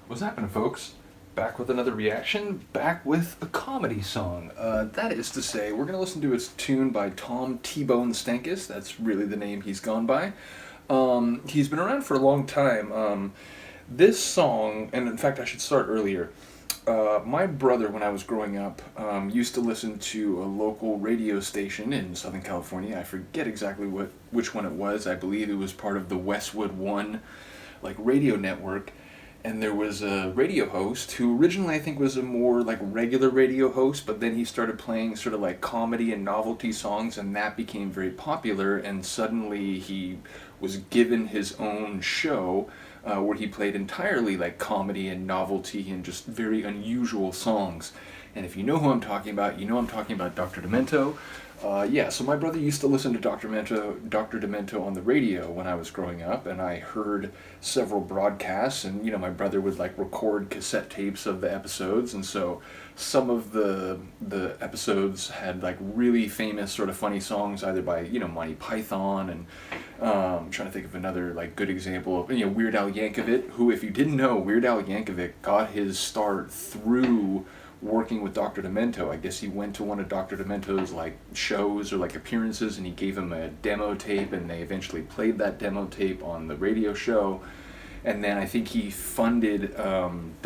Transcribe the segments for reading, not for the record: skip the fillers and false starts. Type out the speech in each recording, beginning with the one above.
What's happening, folks? Back with another reaction, back with a comedy song. That is to say, we're going to listen to a tune by Tom T-Bone Stankus. That's really the name he's gone by. He's been around for a long time. This song, and in fact, I should start earlier. My brother, when I was growing up, used to listen to a local radio station in Southern California. I forget exactly which one it was. I believe it was part of the Westwood One, radio network. And there was a radio host who originally I think was a more regular radio host, but then he started playing sort of comedy and novelty songs, and that became very popular. And suddenly he was given his own show where he played entirely comedy and novelty and just very unusual songs. And if you know who I'm talking about, you know I'm talking about Dr. Demento. So my brother used to listen to Dr. Demento on the radio when I was growing up, and I heard several broadcasts, and my brother would record cassette tapes of the episodes, and so some of the episodes had really famous sort of funny songs, either by Monty Python, and I'm trying to think of another good example of Weird Al Yankovic, who, if you didn't know, Weird Al Yankovic got his start through working with Dr. Demento. I guess he went to one of Dr. Demento's shows or appearances, and he gave him a demo tape, and they eventually played that demo tape on the radio show. And then I think he funded Weird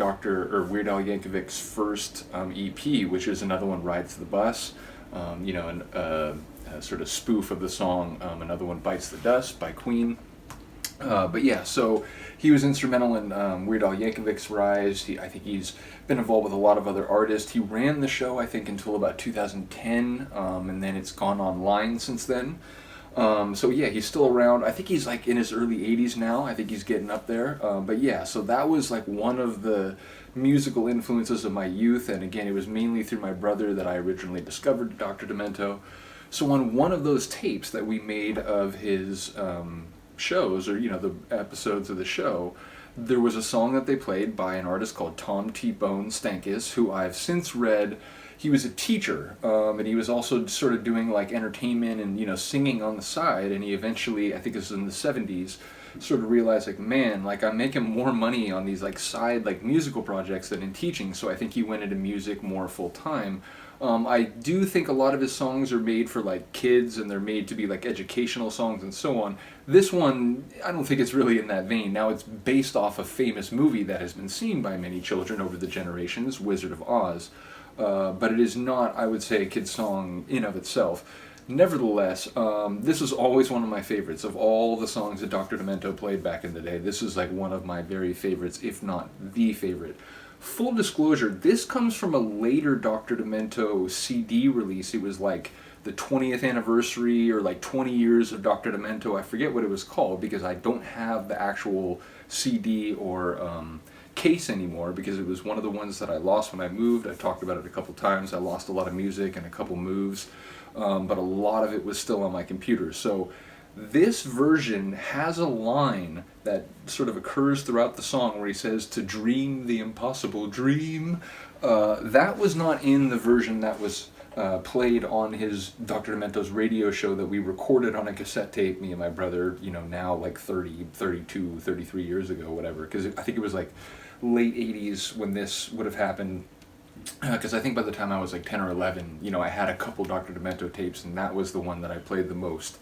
Al Yankovic's first EP, which is another one, Rides the Bus, a sort of spoof of the song, another one, Bites the Dust by Queen. So he was instrumental in Weird Al Yankovic's rise. I think he's been involved with a lot of other artists. He ran the show, I think, until about 2010, and then it's gone online since then. He's still around. I think he's in his early 80s now. I think he's getting up there. So that was one of the musical influences of my youth, and again, it was mainly through my brother that I originally discovered Dr. Demento. So on one of those tapes that we made of his shows, or the episodes of the show, there was a song that they played by an artist called Tom T-Bone Stankus, who I've since read. He was a teacher, and he was also sort of doing entertainment and singing on the side, and he eventually, I think it was in the 70s, sort of realized man, I'm making more money on these side musical projects than in teaching, so I think he went into music more full time. I do think a lot of his songs are made for kids, and they're made to be educational songs and so on. This one, I don't think it's really in that vein. Now, it's based off a famous movie that has been seen by many children over the generations, Wizard of Oz, but it is not, I would say, a kid's song in of itself. Nevertheless, this is always one of my favorites. Of all the songs that Dr. Demento played back in the day, this is one of my very favorites, if not the favorite. Full disclosure, this comes from a later Dr. Demento CD release. It was the 20th anniversary or 20 years of Dr. Demento. I forget what it was called because I don't have the actual CD or case anymore, because it was one of the ones that I lost when I moved. I've talked about it a couple times. I lost a lot of music and a couple moves, but a lot of it was still on my computer. So this version has a line that sort of occurs throughout the song where he says, "To dream the impossible dream." That was not in the version that was played on his Dr. Demento's radio show that we recorded on a cassette tape, me and my brother, now 30, 32, 33 years ago, whatever, because I think it was late 80s when this would have happened, because I think by the time I was 10 or 11, I had a couple Dr. Demento tapes, and that was the one that I played the most.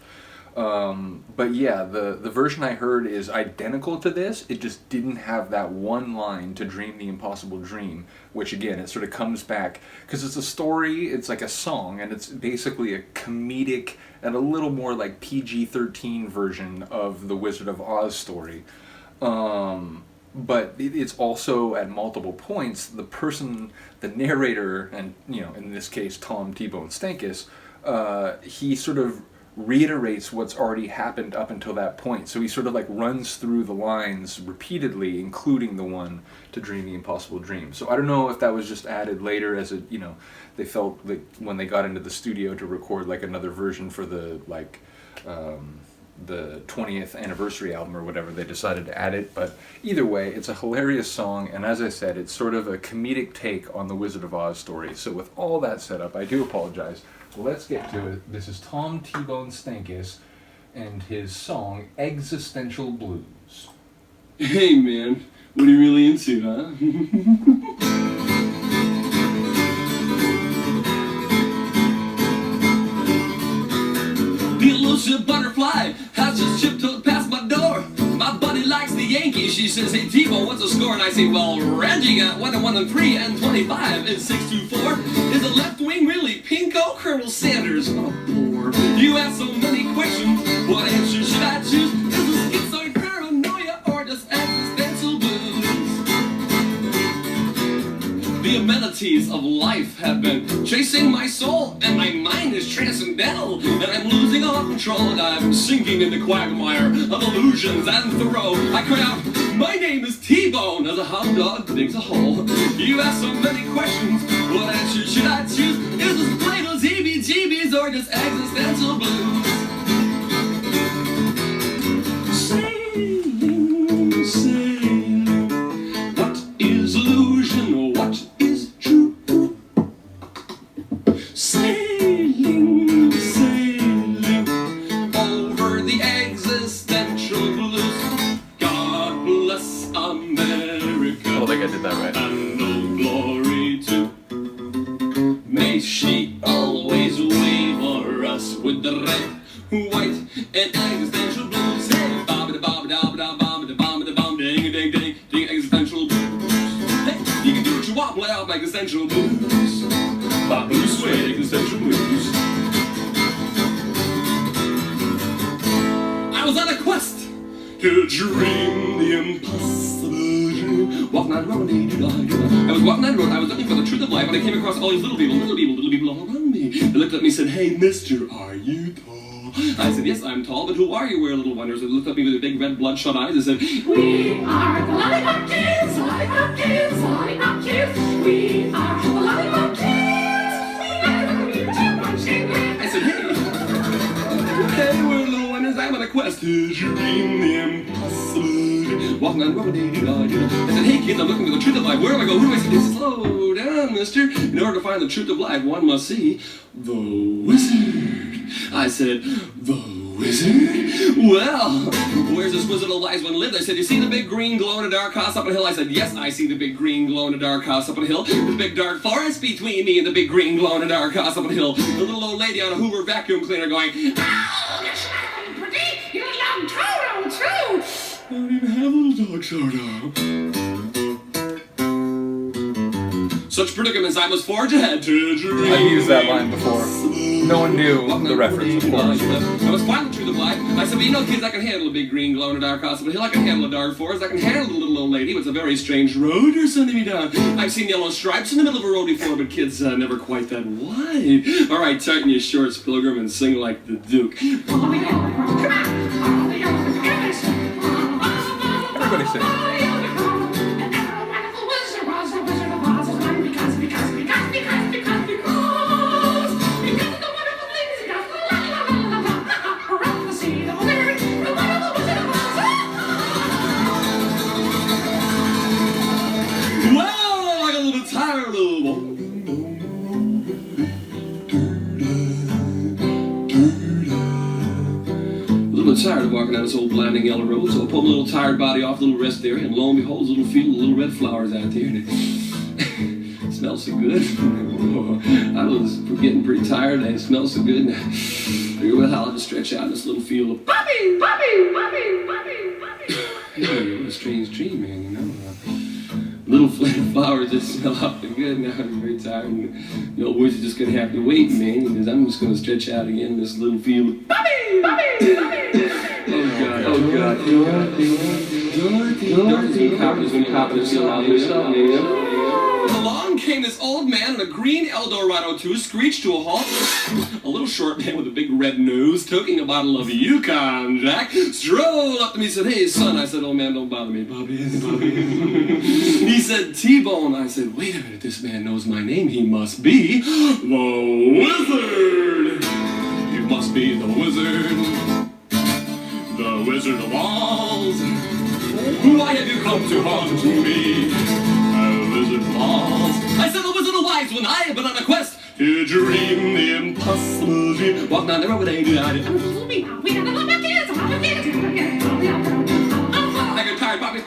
The version I heard is identical to this. It just didn't have that one line, "To dream the impossible dream," which again, it sort of comes back, because it's a story, it's a song, and it's basically a comedic and a little more PG-13 version of the Wizard of Oz story. But it's also, at multiple points, the narrator, and in this case Tom T-Bone Stankus, he sort of reiterates what's already happened up until that point. So he sort of runs through the lines repeatedly, including the one, "To dream the impossible dream." So I don't know if that was just added later as they felt when they got into the studio to record another version for the 20th anniversary album or whatever, they decided to add it. But either way, it's a hilarious song, and as I said, it's sort of a comedic take on the Wizard of Oz story. So with all that set up, I do apologize. Let's get to it. This is Tom T-Bone Stankus and his song Existential Blues. Hey man, What are you really into, huh? The elusive butterfly has just tiptoed past my door. My buddy likes the Yankees. She says, hey T-Bone, what's the score? And I say, well, Reggie got 1-1-3 and 25 is 6-2-4. Is the left wing really pinko? Colonel Sanders, what a bore. You ask so many questions. What answer should I choose? Is this schizoid paranoia or just existential blues? The amenities of life have been chasing my soul, and my mind is transcendental, and I'm losing all control, and I'm sinking in the quagmire of illusions and Thoreau. I cry out, my name is T-Bone, as a hound dog digs a hole. You ask so many questions, what answer should I choose? Is this Plato's heebie-jeebies or just existential blues? Sailing, sailing, what is illusion, what is true? Sailing, sailing, over the existential blues. God bless America. I think I did that right. And no glory too. May she always wave o'er us with the red, white, and existential blues. Hey, bobbida-bobbida-bobbida-bobbida-bobbida-bom, ding-a-ding-ding, ding, existential blues. Hey, you can do what you want, play out my existential blues. Bob Blue Suede, existential blues. I was on a quest to dream the impossible. Walking on the road, I was walking on the road, I was looking for the truth of life, and I came across all these little people all around me. They looked at me and said, hey, mister, are you tall? I said, yes, I'm tall, but who are you, we're little wonders? They looked at me with their big red bloodshot eyes and said, we are the lollipop kids, lollipop kids, lollipop kids. We are the lollipop kids. I said, hey, we're little wonders, I'm on a quest to dream the impossible. Walking on the road, I said, hey kids, I'm looking for the truth of life. Where do I go? Who do I see? Slow down, mister. In order to find the truth of life, one must see the wizard. I said, the wizard? Well, where's this wizard of wise one live? I said, you see the big green glow in the dark house up on a hill? I said, yes, I see the big green glow in the dark house up on a hill. There's a big dark forest between me and the big green glow in the dark house up on a hill. The little old lady on a Hoover vacuum cleaner going, ow, that's not pretty. You're young Toto, too. I don't even have a little dog Toto. Such predicaments I must forge ahead to dream. I've used that line before. No one knew the reference, of course. I was finding the truth of life. I said, well, you know, kids, I can handle a big green glow in a dark house, but hill I can handle a dark forest. I can handle the little old lady with a very strange road you're sending me down. I've seen yellow stripes in the middle of a road before, but kids, never quite that wide. All right, tighten your shorts, Pilgrim, and sing like the Duke. Everybody sing. Well, I got a little bit tired, tired of walking down this old blinding yellow road, so I pulled my little tired body off, a little rest area, and lo and behold, there's a little field of little red flowers out there, and it smells so good. I was getting pretty tired, and it smells so good, and I figured, well, I'll just stretch out in this little field of Bobby. Hey, what a strange dream, man, you know. Little flowers that smell awfully good. Now I'm very tired, and the old boys are just gonna have to wait, man, because I'm just gonna stretch out again in this little field of Bobby. Oh God. Along came this old man in a green Eldorado 2, screeched to a halt. A little short man with a big red nose, toking a bottle of Yukon Jack, strolled up to me and said, hey, son. I said, oh, man, don't bother me, Bobby. He said, T-Bone. I said, wait a minute, this man knows my name. He must be the Wizard. He must be the Wizard. The Wizard of Oz. Why have you come to haunt me? Wizard of Oz. I said the Wizard of Wise when I have been on a quest to dream the impossible dream. Walking down the road, I got tired, Bobby.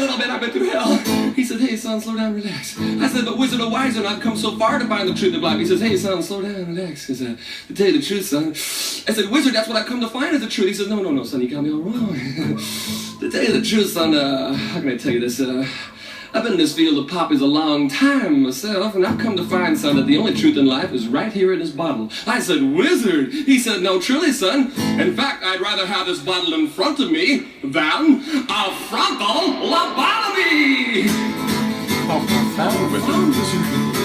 little bit, I've been through hell. He said, hey son, slow down, relax. I said, but wizard of wiser, I've come so far to find the truth of life. He says, hey son, slow down, relax. He said, to tell you the truth, son. I said, wizard, that's what I've come to find is the truth. He said, no, son, you got me all wrong. To tell you the truth, son, how can I tell you this? I've been in this field of poppies a long time myself, and I've come to find, son, that the only truth in life is right here in this bottle. I said, wizard. He said, no, truly, son. In fact, I'd rather have this bottle in front of me than a frontal lobotomy. Oh, profound, wizard.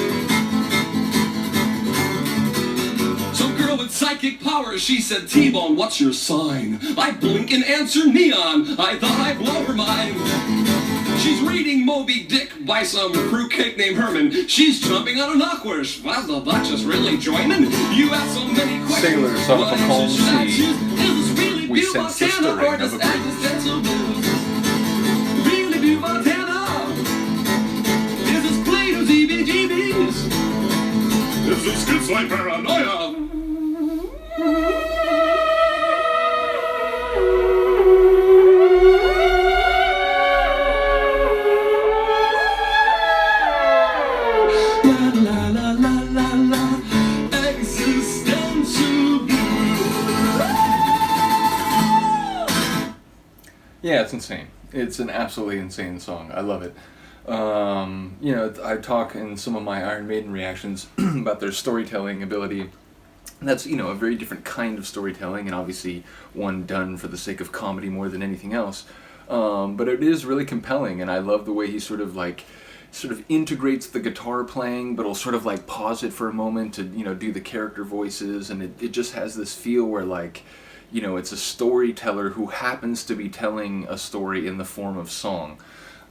With psychic powers, she said, T-Bone, what's your sign? I blink and answer neon. I thought I'd blow her mind. She's reading Moby Dick by some fruitcake named Herman. She's jumping on an aquarius. Was the Duchess really joining? You ask so many questions. Sailors off a calm sea. Is this really We Butte, sense the Montana, stirring or of just a breeze. existential blues? Really Butte, Montana? Is this Plato's EBGBs? Is this schizoid paranoia? Yeah, it's insane. It's an absolutely insane song. I love it. I talk in some of my Iron Maiden reactions about their storytelling ability. That's, a very different kind of storytelling, and obviously one done for the sake of comedy more than anything else. But it is really compelling, and I love the way he sort of integrates the guitar playing, but will sort of like pause it for a moment to, do the character voices, and it just has this feel where it's a storyteller who happens to be telling a story in the form of song.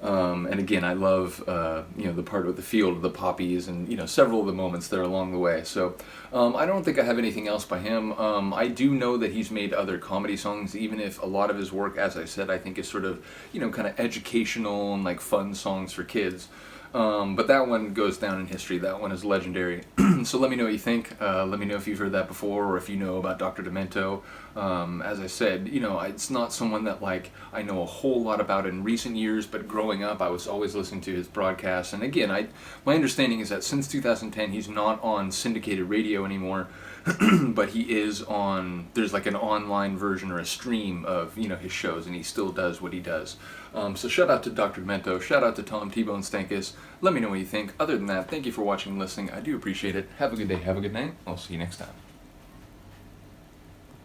And again, I love, the part with the field of the poppies and, several of the moments there along the way. So I don't think I have anything else by him. I do know that he's made other comedy songs, even if a lot of his work, as I said, I think is sort of, kind of educational and like fun songs for kids. But that one goes down in history. That one is legendary. So let me know what you think. Let me know if you've heard that before or if you know about Dr. Demento. As I said, it's not someone that I know a whole lot about in recent years, but growing up I was always listening to his broadcasts. And again, my understanding is that since 2010 he's not on syndicated radio anymore, but he is on, there's like an online version or a stream of, his shows, and he still does what he does. So shout out to Dr. Demento, shout out to Tom T-Bone Stankus. Let me know what you think. Other than that, thank you for watching and listening. I do appreciate it. Have a good day, have a good night. I'll see you next time.